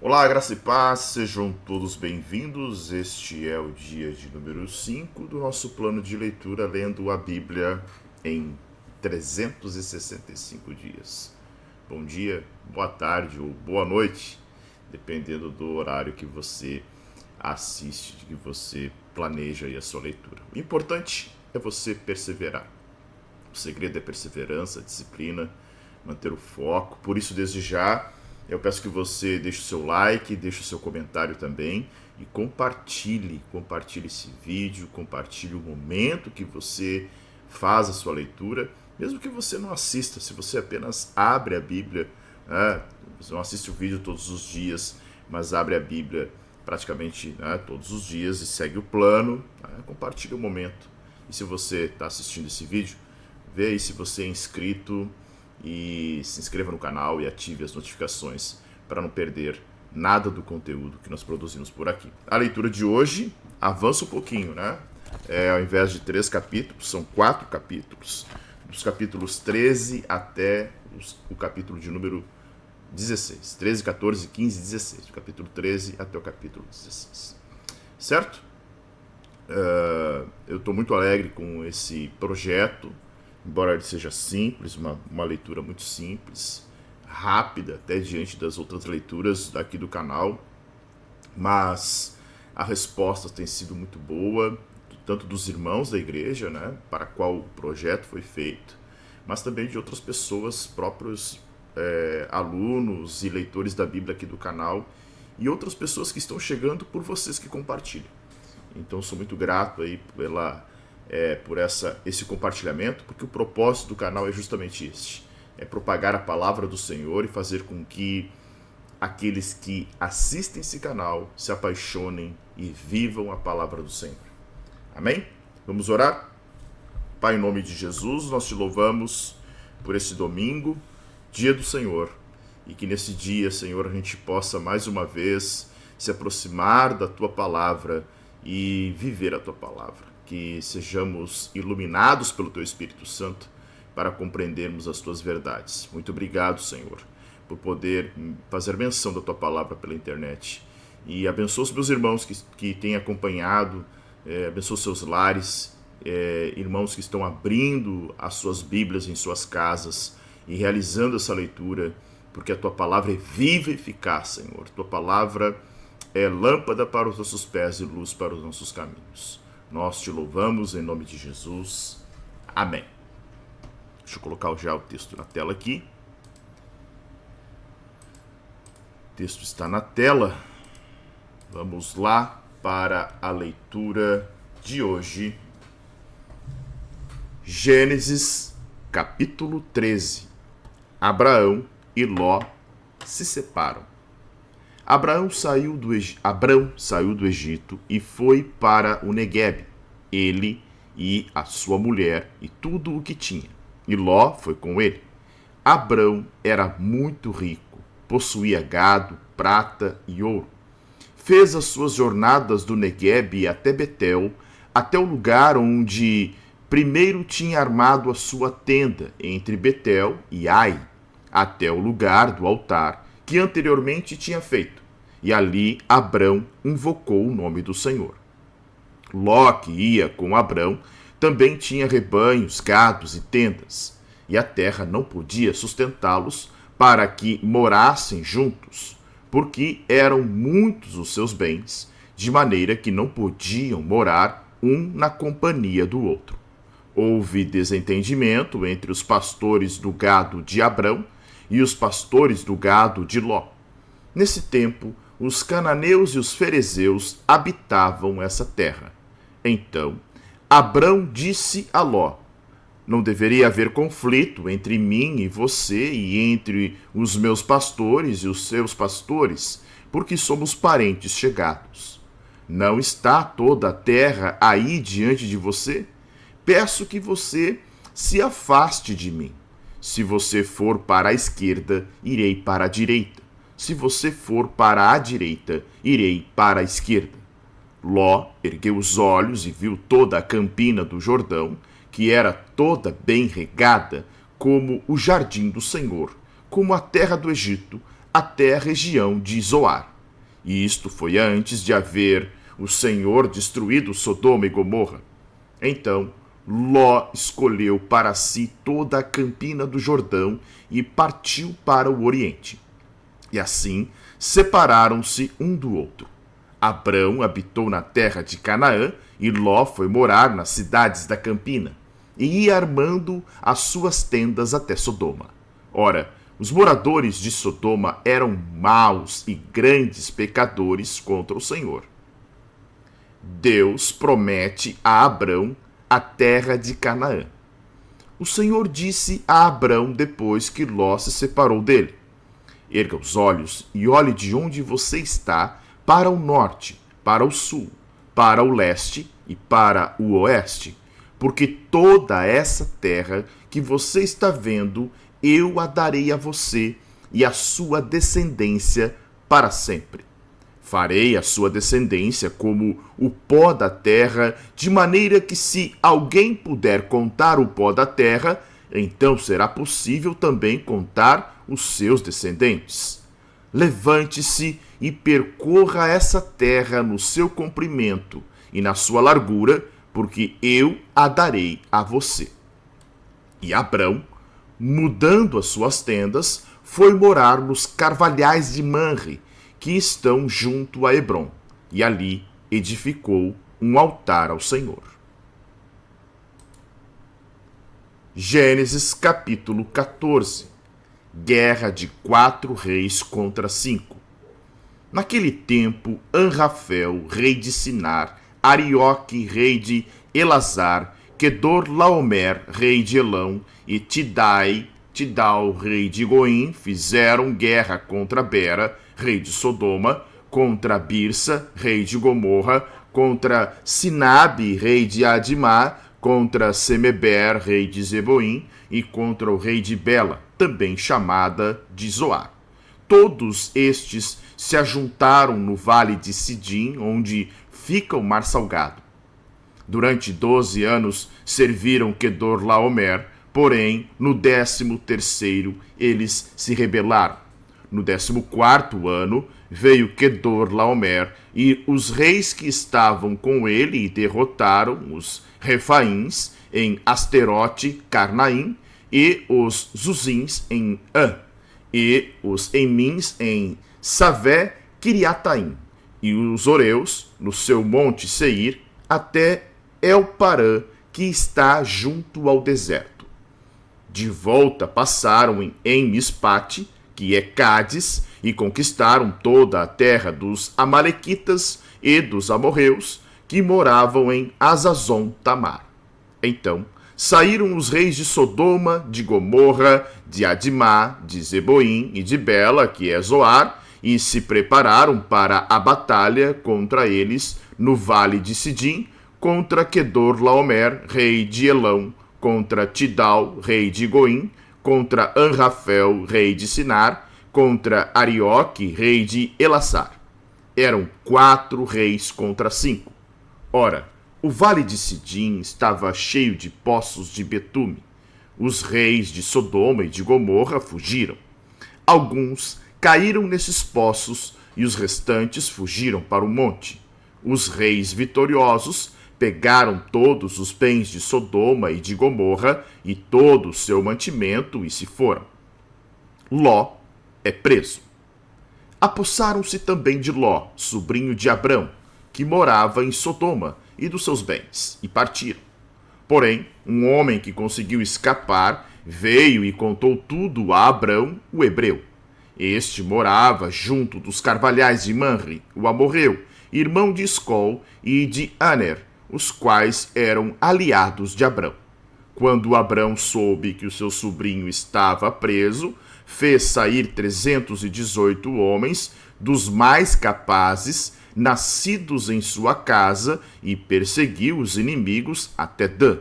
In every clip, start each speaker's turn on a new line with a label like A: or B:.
A: Olá, graça e paz, sejam todos bem-vindos. Este é o dia de número 5 do nosso plano de leitura, lendo a Bíblia em 365 dias. Bom dia, boa tarde ou boa noite, dependendo do horário que você assiste, que você planeja aí a sua leitura. O importante é você perseverar. O segredo é perseverança, disciplina, manter o foco. Por isso, desde já, eu peço que você deixe o seu like, deixe o seu comentário também e compartilhe esse vídeo, compartilhe o momento que você faz a sua leitura, mesmo que você não assista, se você apenas abre a Bíblia, você não assiste o vídeo todos os dias, mas abre a Bíblia praticamente todos os dias e segue o plano, compartilhe o momento. E se você está assistindo esse vídeo, vê aí se você é inscrito e se inscreva no canal e ative as notificações para não perder nada do conteúdo que nós produzimos por aqui. A leitura de hoje avança um pouquinho, né? Ao invés de 3 capítulos, são 4 capítulos. Dos capítulos 13 até o capítulo de número 16. 13, 14, 15 e 16. Do capítulo 13 até o capítulo 16. Certo? Eu estou muito alegre com esse projeto. Embora ele seja simples, uma leitura muito simples, rápida, até diante das outras leituras aqui do canal, mas a resposta tem sido muito boa, tanto dos irmãos da igreja, né, para a qual o projeto foi feito, mas também de outras pessoas, próprios alunos e leitores da Bíblia aqui do canal, e outras pessoas que estão chegando por vocês que compartilham. Então sou muito grato aí por esse compartilhamento, porque o propósito do canal é justamente este, é propagar a palavra do Senhor e fazer com que aqueles que assistem esse canal se apaixonem e vivam a palavra do Senhor. Amém? Vamos orar? Pai, em nome de Jesus, nós te louvamos por esse domingo, dia do Senhor, e que nesse dia, Senhor, a gente possa mais uma vez se aproximar da tua palavra e viver a tua palavra. Que sejamos iluminados pelo Teu Espírito Santo para compreendermos as Tuas verdades. Muito obrigado, Senhor, por poder fazer menção da Tua palavra pela internet. E abençoa os meus irmãos que têm acompanhado, abençoa seus lares, irmãos que estão abrindo as suas Bíblias em suas casas e realizando essa leitura, porque a Tua palavra é viva e eficaz, Senhor. Tua palavra é lâmpada para os nossos pés e luz para os nossos caminhos. Nós te louvamos em nome de Jesus. Amém. Deixa eu colocar já o texto na tela aqui. O texto está na tela. Vamos lá para a leitura de hoje. Gênesis, capítulo 13. Abraão e Ló se separam. Abrão saiu do Egito e foi para o Neguebe, ele e a sua mulher e tudo o que tinha. E Ló foi com ele. Abrão era muito rico, possuía gado, prata e ouro. Fez as suas jornadas do Neguebe até Betel, até o lugar onde primeiro tinha armado a sua tenda, entre Betel e Ai, até o lugar do altar que anteriormente tinha feito, e ali Abrão invocou o nome do Senhor. Ló, que ia com Abrão, também tinha rebanhos, gados e tendas, e a terra não podia sustentá-los para que morassem juntos, porque eram muitos os seus bens, de maneira que não podiam morar um na companhia do outro. Houve desentendimento entre os pastores do gado de Abrão e os pastores do gado de Ló. Nesse tempo, os cananeus e os ferezeus habitavam essa terra. Então, Abrão disse a Ló: não deveria haver conflito entre mim e você e entre os meus pastores e os seus pastores, porque somos parentes chegados. Não está toda a terra aí diante de você? Peço que você se afaste de mim. Se você for para a esquerda, irei para a direita. Se você for para a direita, irei para a esquerda. Ló ergueu os olhos e viu toda a campina do Jordão, que era toda bem regada, como o jardim do Senhor, como a terra do Egito, até a região de Zoar. E isto foi antes de haver o Senhor destruído Sodoma e Gomorra. Então Ló escolheu para si toda a campina do Jordão e partiu para o Oriente. E assim separaram-se um do outro. Abrão habitou na terra de Canaã e Ló foi morar nas cidades da campina e ia armando as suas tendas até Sodoma. Ora, os moradores de Sodoma eram maus e grandes pecadores contra o Senhor. Deus promete a Abrão a terra de Canaã. O Senhor disse a Abrão depois que Ló se separou dele: erga os olhos e olhe de onde você está para o norte, para o sul, para o leste e para o oeste, porque toda essa terra que você está vendo eu a darei a você e à sua descendência para sempre. Farei a sua descendência como o pó da terra, de maneira que se alguém puder contar o pó da terra, então será possível também contar os seus descendentes. Levante-se e percorra essa terra no seu comprimento e na sua largura, porque eu a darei a você. E Abrão, mudando as suas tendas, foi morar nos carvalhais de Manre, que estão junto a Hebrom, e ali edificou um altar ao Senhor. Gênesis capítulo 14. Guerra de 4 reis contra 5. Naquele tempo, Anrafel, rei de Sinar, Arioque, rei de Elazar, Quedorlaomer, rei de Elão, e Tidal, rei de Goim, fizeram guerra contra Bera, rei de Sodoma, contra Birsa, rei de Gomorra, contra Sinabe, rei de Adimá, contra Semeber, rei de Zeboim, e contra o rei de Bela, também chamada de Zoar. Todos estes se ajuntaram no vale de Sidim, onde fica o mar salgado. Durante 12 anos serviram Quedorlaomer, porém, no 13º eles se rebelaram. No 14º ano veio Quedorlaomer e os reis que estavam com ele e derrotaram os Refaíns em Asterote Carnaim e os Zuzins em An e os Emins em Savé Kiriataim e os Oreus no seu monte Seir até El-Parã, que está junto ao deserto. De volta passaram em Mispate, que é Cádiz, e conquistaram toda a terra dos Amalequitas e dos amorreus, que moravam em Azazon Tamar. Então saíram os reis de Sodoma, de Gomorra, de Adimá, de Zeboim e de Bela, que é Zoar, e se prepararam para a batalha contra eles no vale de Sidim, contra Quedorlaomer, rei de Elão, contra Tidal, rei de Goim, contra Anrafel, rei de Sinar, contra Arioque, rei de Elassar. Eram 4 reis contra 5. Ora, o vale de Sidim estava cheio de poços de betume. Os reis de Sodoma e de Gomorra fugiram. Alguns caíram nesses poços e os restantes fugiram para o monte. Os reis vitoriosos pegaram todos os bens de Sodoma e de Gomorra e todo o seu mantimento e se foram. Ló é preso. Apossaram-se também de Ló, sobrinho de Abrão, que morava em Sodoma, e dos seus bens, e partiram. Porém, um homem que conseguiu escapar veio e contou tudo a Abrão, o hebreu. Este morava junto dos carvalhais de Manre, o amorreu, irmão de Escol e de Aner, os quais eram aliados de Abrão. Quando Abrão soube que o seu sobrinho estava preso, fez sair 318 homens, dos mais capazes, nascidos em sua casa, e perseguiu os inimigos até Dan.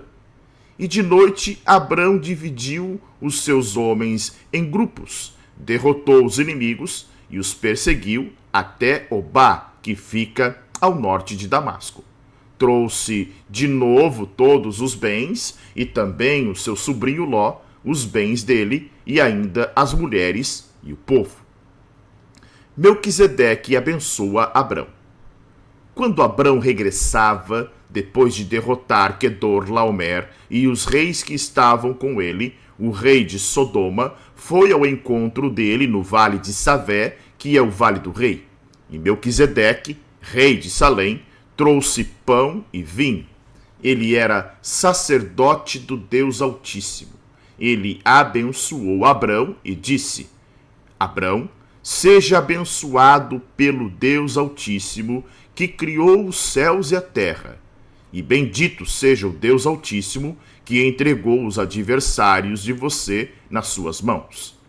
A: E de noite Abrão dividiu os seus homens em grupos, derrotou os inimigos e os perseguiu até Obá, que fica ao norte de Damasco. Trouxe de novo todos os bens, e também o seu sobrinho Ló, os bens dele, e ainda as mulheres e o povo. Melquisedeque abençoa Abrão. Quando Abrão regressava, depois de derrotar Quedorlaomer e os reis que estavam com ele, o rei de Sodoma foi ao encontro dele no vale de Savé, que é o vale do rei. E Melquisedeque, rei de Salém, trouxe pão e vinho. Ele era sacerdote do Deus Altíssimo. Ele abençoou Abrão e disse: Abrão, seja abençoado pelo Deus Altíssimo, que criou os céus e a terra. E bendito seja o Deus Altíssimo, que entregou os adversários de você nas suas mãos.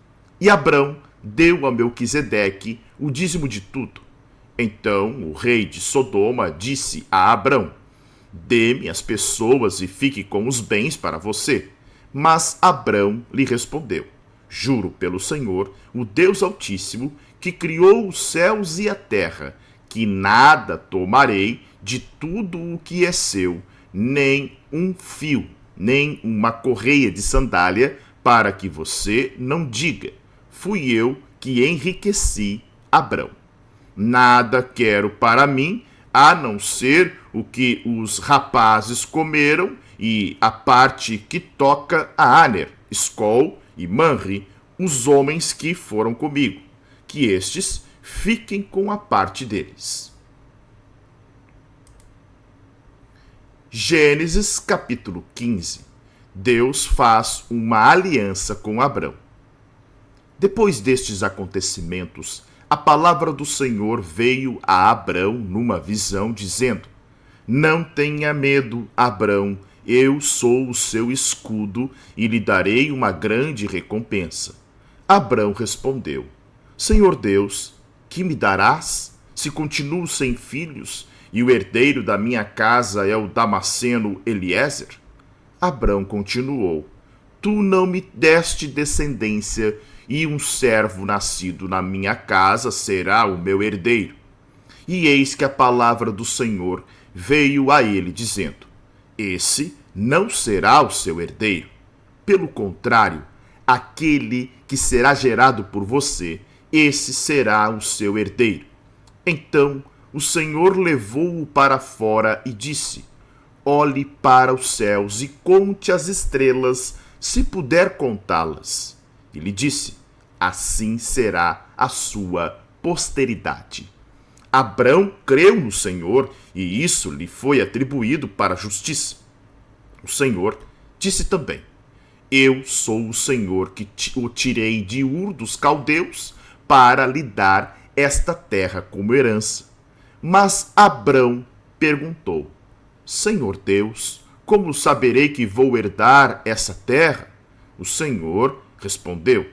A: E Abrão deu a Melquisedeque o dízimo de tudo. Então o rei de Sodoma disse a Abrão: dê-me as pessoas e fique com os bens para você. Mas Abrão lhe respondeu: juro pelo Senhor, o Deus Altíssimo, que criou os céus e a terra, que nada tomarei de tudo o que é seu, nem um fio, nem uma correia de sandália, para que você não diga: fui eu que enriqueci Abrão. Nada quero para mim, a não ser o que os rapazes comeram e a parte que toca a Aner, Escol e Manre, os homens que foram comigo, que estes fiquem com a parte deles. Gênesis capítulo 15. Deus faz uma aliança com Abrão. Depois destes acontecimentos, a palavra do Senhor veio a Abrão numa visão, dizendo: não tenha medo, Abrão, eu sou o seu escudo e lhe darei uma grande recompensa. Abrão respondeu: Senhor Deus, que me darás, se continuo sem filhos, e o herdeiro da minha casa é o Damasceno Eliezer? Abrão continuou: tu não me deste descendência, e um servo nascido na minha casa será o meu herdeiro. E eis que a palavra do Senhor veio a ele, dizendo: esse não será o seu herdeiro. Pelo contrário, aquele que será gerado por você, esse será o seu herdeiro. Então o Senhor levou-o para fora e disse: olhe para os céus e conte as estrelas, se puder contá-las. E lhe disse: assim será a sua posteridade. Abrão creu no Senhor, e isso lhe foi atribuído para a justiça. O Senhor disse também: eu sou o Senhor que o tirei de Ur dos Caldeus para lhe dar esta terra como herança. Mas Abrão perguntou: Senhor Deus, como saberei que vou herdar essa terra? O Senhor respondeu: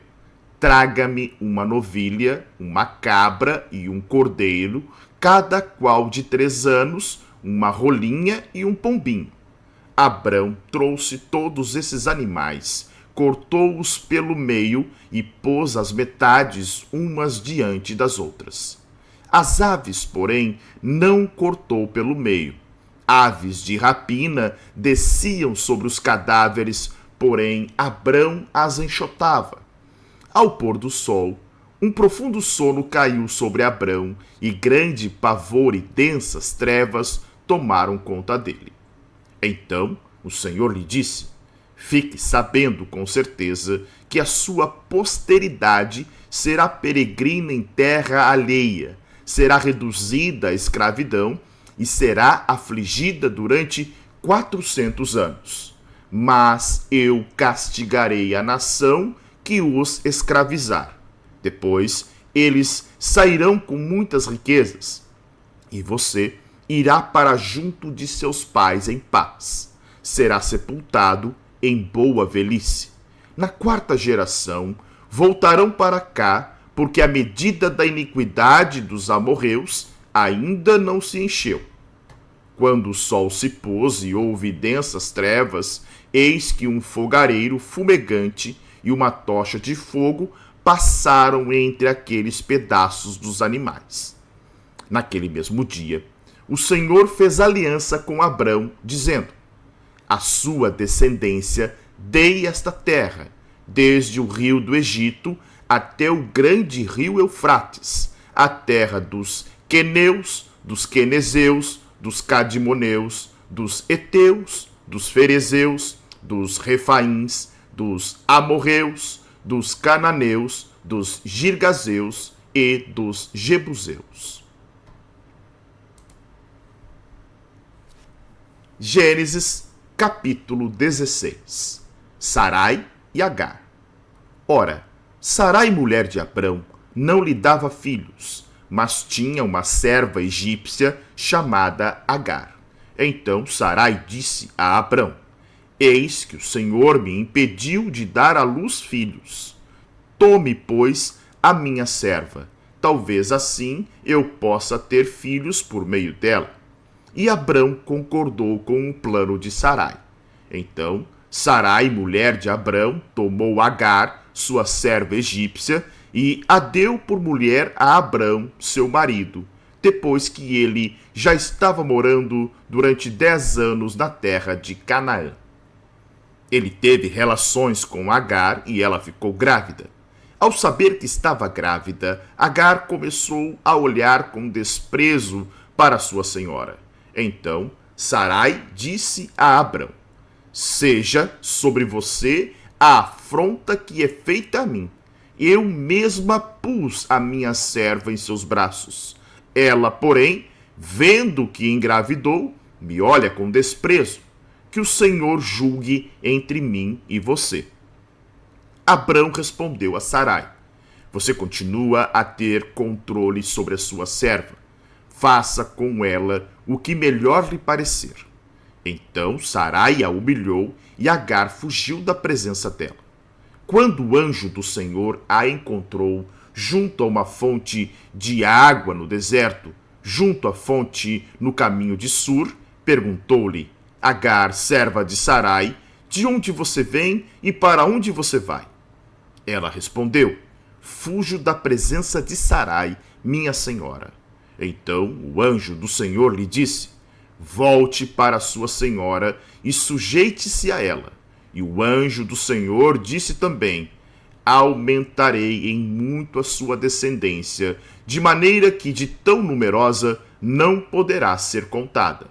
A: traga-me uma novilha, uma cabra e um cordeiro, cada qual de 3 anos, uma rolinha e um pombinho. Abrão trouxe todos esses animais, cortou-os pelo meio e pôs as metades umas diante das outras. As aves, porém, não cortou pelo meio. Aves de rapina desciam sobre os cadáveres, porém Abrão as enxotava. Ao pôr do sol, um profundo sono caiu sobre Abrão, e grande pavor e densas trevas tomaram conta dele. Então o Senhor lhe disse: fique sabendo com certeza que a sua posteridade será peregrina em terra alheia, será reduzida à escravidão e será afligida durante 400 anos. Mas eu castigarei a nação que os escravizar. Depois eles sairão com muitas riquezas, e você irá para junto de seus pais em paz. Será sepultado em boa velhice. Na 4ª geração voltarão para cá, porque a medida da iniquidade dos amorreus ainda não se encheu. Quando o sol se pôs e houve densas trevas, eis que um fogareiro fumegante e uma tocha de fogo passaram entre aqueles pedaços dos animais. Naquele mesmo dia, o Senhor fez aliança com Abrão, dizendo: a sua descendência dei esta terra, desde o rio do Egito até o grande rio Eufrates, a terra dos queneus, dos quenezeus, dos cadimoneus, dos heteus, dos ferezeus, dos refaíns, dos amorreus, dos cananeus, dos girgazeus e dos jebuseus. Gênesis, capítulo 16. Sarai e Agar. Ora, Sarai, mulher de Abrão, não lhe dava filhos, mas tinha uma serva egípcia chamada Agar. Então Sarai disse a Abrão: Eis que o Senhor me impediu de dar à luz filhos. Tome, pois, a minha serva. Talvez assim eu possa ter filhos por meio dela. E Abrão concordou com o plano de Sarai. Então Sarai, mulher de Abrão, tomou Agar, sua serva egípcia, e a deu por mulher a Abrão, seu marido, depois que ele já estava morando durante 10 anos na terra de Canaã. Ele teve relações com Agar e ela ficou grávida. Ao saber que estava grávida, Agar começou a olhar com desprezo para sua senhora. Então Sarai disse a Abrão: Seja sobre você a afronta que é feita a mim. Eu mesma pus a minha serva em seus braços. Ela, porém, vendo que engravidou, me olha com desprezo. Que o Senhor julgue entre mim e você. Abrão respondeu a Sarai: Você continua a ter controle sobre a sua serva. Faça com ela o que melhor lhe parecer. Então Sarai a humilhou e Agar fugiu da presença dela. Quando o anjo do Senhor a encontrou junto a uma fonte de água no deserto, junto à fonte no caminho de Sur, perguntou-lhe: Agar, serva de Sarai, de onde você vem e para onde você vai? Ela respondeu: Fujo da presença de Sarai, minha senhora. Então o anjo do Senhor lhe disse: Volte para sua senhora e sujeite-se a ela. E o anjo do Senhor disse também: Aumentarei em muito a sua descendência, de maneira que de tão numerosa não poderá ser contada.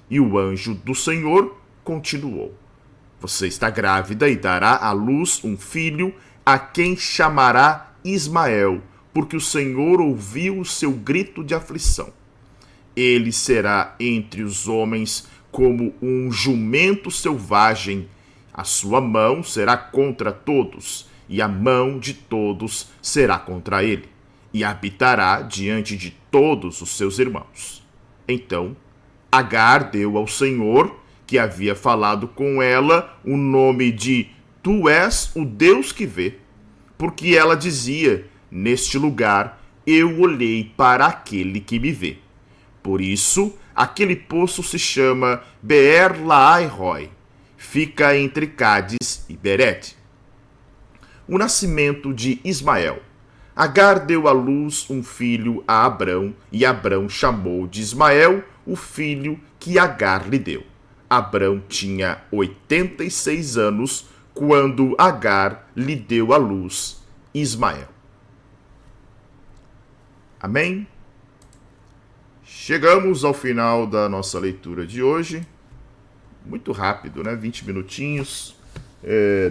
A: E o anjo do Senhor continuou: Você está grávida e dará à luz um filho, a quem chamará Ismael, porque o Senhor ouviu o seu grito de aflição. Ele será entre os homens como um jumento selvagem. A sua mão será contra todos, e a mão de todos será contra ele, e habitará diante de todos os seus irmãos. Então Agar deu ao Senhor, que havia falado com ela, o nome de Tu és o Deus que vê, porque ela dizia: Neste lugar eu olhei para aquele que me vê. Por isso, aquele poço se chama Beer-Lahai-Roi. Fica entre Cádiz e Bered. O nascimento de Ismael. Agar deu à luz um filho a Abrão, e Abrão chamou de Ismael o filho que Agar lhe deu. Abrão tinha 86 anos quando Agar lhe deu à luz Ismael. Amém? Chegamos ao final da nossa leitura de hoje. Muito rápido, né? 20 minutinhos.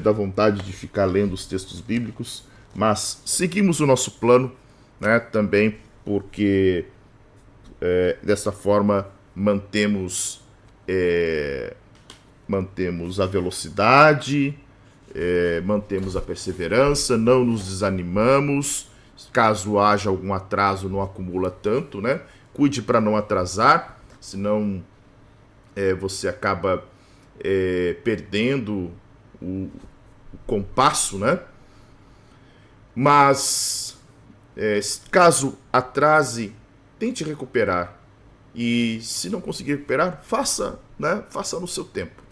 A: Dá vontade de ficar lendo os textos bíblicos. Mas seguimos o nosso plano, né? Também porque dessa forma mantemos a velocidade, mantemos a perseverança, não nos desanimamos. Caso haja algum atraso, não acumula tanto, né? Cuide para não atrasar, senão você acaba perdendo o compasso, né? Mas caso atrase, tente recuperar. E se não conseguir recuperar, faça no seu tempo.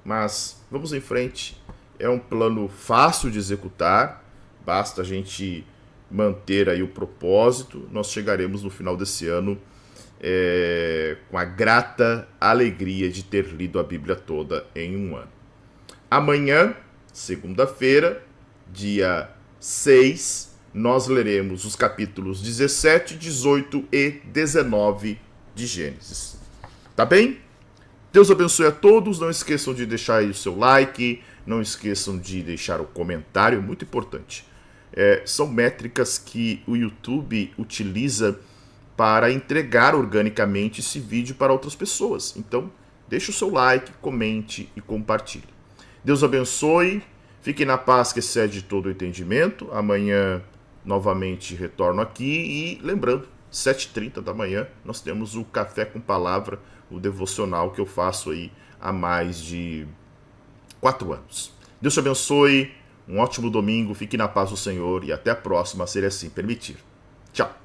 A: Mas vamos em frente. É um plano fácil de executar, basta a gente manter aí o propósito. Nós chegaremos no final desse ano com a grata alegria de ter lido a Bíblia toda em um ano. Amanhã, segunda-feira, dia 6, nós leremos os capítulos 17, 18 e 19 de Gênesis. Tá bem? Deus abençoe a todos. Não esqueçam de deixar aí o seu like. Não esqueçam de deixar o comentário. Muito importante. São métricas que o YouTube utiliza para entregar organicamente esse vídeo para outras pessoas. Então, deixe o seu like, comente e compartilhe. Deus abençoe. Fiquem na paz que excede todo o entendimento. Amanhã, novamente, retorno aqui. E lembrando, 7h30 da manhã, nós temos o Café com Palavra, o devocional que eu faço aí há mais de 4 anos. Deus te abençoe. Um ótimo domingo. Fique na paz do Senhor. E até a próxima, se Ele assim permitir. Tchau.